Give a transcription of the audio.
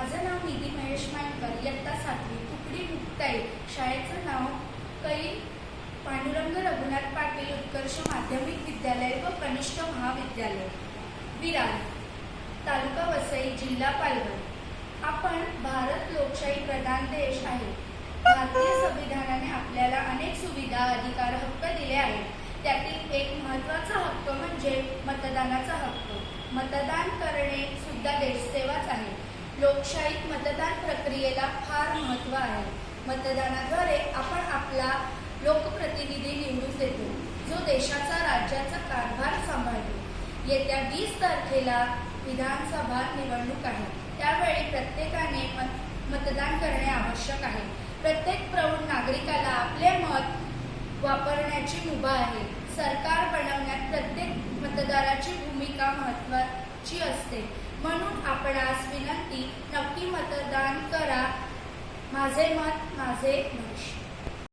माझं नाव निधी महेश मानकर, इयत्ता 7वी, तुकडी मुक्ताई. शाळेचं नाव कै पांडुरंग रघुनाथ पाटील उत्कर्ष माध्यमिक विद्यालय व कनिष्ठ महाविद्यालय, विरार, तालुका वसई, जिल्हा पालघर. आपण भारत लोकशाही प्रधान देश आहे. भारतीय संविधानाने आपल्याला अनेक सुविधा, अधिकार, हक्क दिले आहेत. त्यातील एक महत्त्वाचा हक्क म्हणजे मतदानाचा हक्क. मतदान करणे सुद्धा देशसेवाच आहे. लोकशाहीत मतदान प्रक्रियेला फार महत्त्व आहे. मतदानाद्वारे आपण आपला लोकप्रतिनिधी निवडून देतो, जो देशाचा, राज्याचा कारभार सांभाळतो. येत्या 20 तारखेला विधानसभा निवडणूक आहे. त्यावेळी प्रत्येकाने मतदान करणे आवश्यक आहे. प्रत्येक प्रौढ नागरिकाला आपले मत वापरण्याची मुभा आहे. सरकार बनवण्यात प्रत्येक मतदाराची भूमिका महत्त्वाची असते. म्हणून आपणास विनंती, नक्की मतदान करा. माझे मत माझे भविष्य.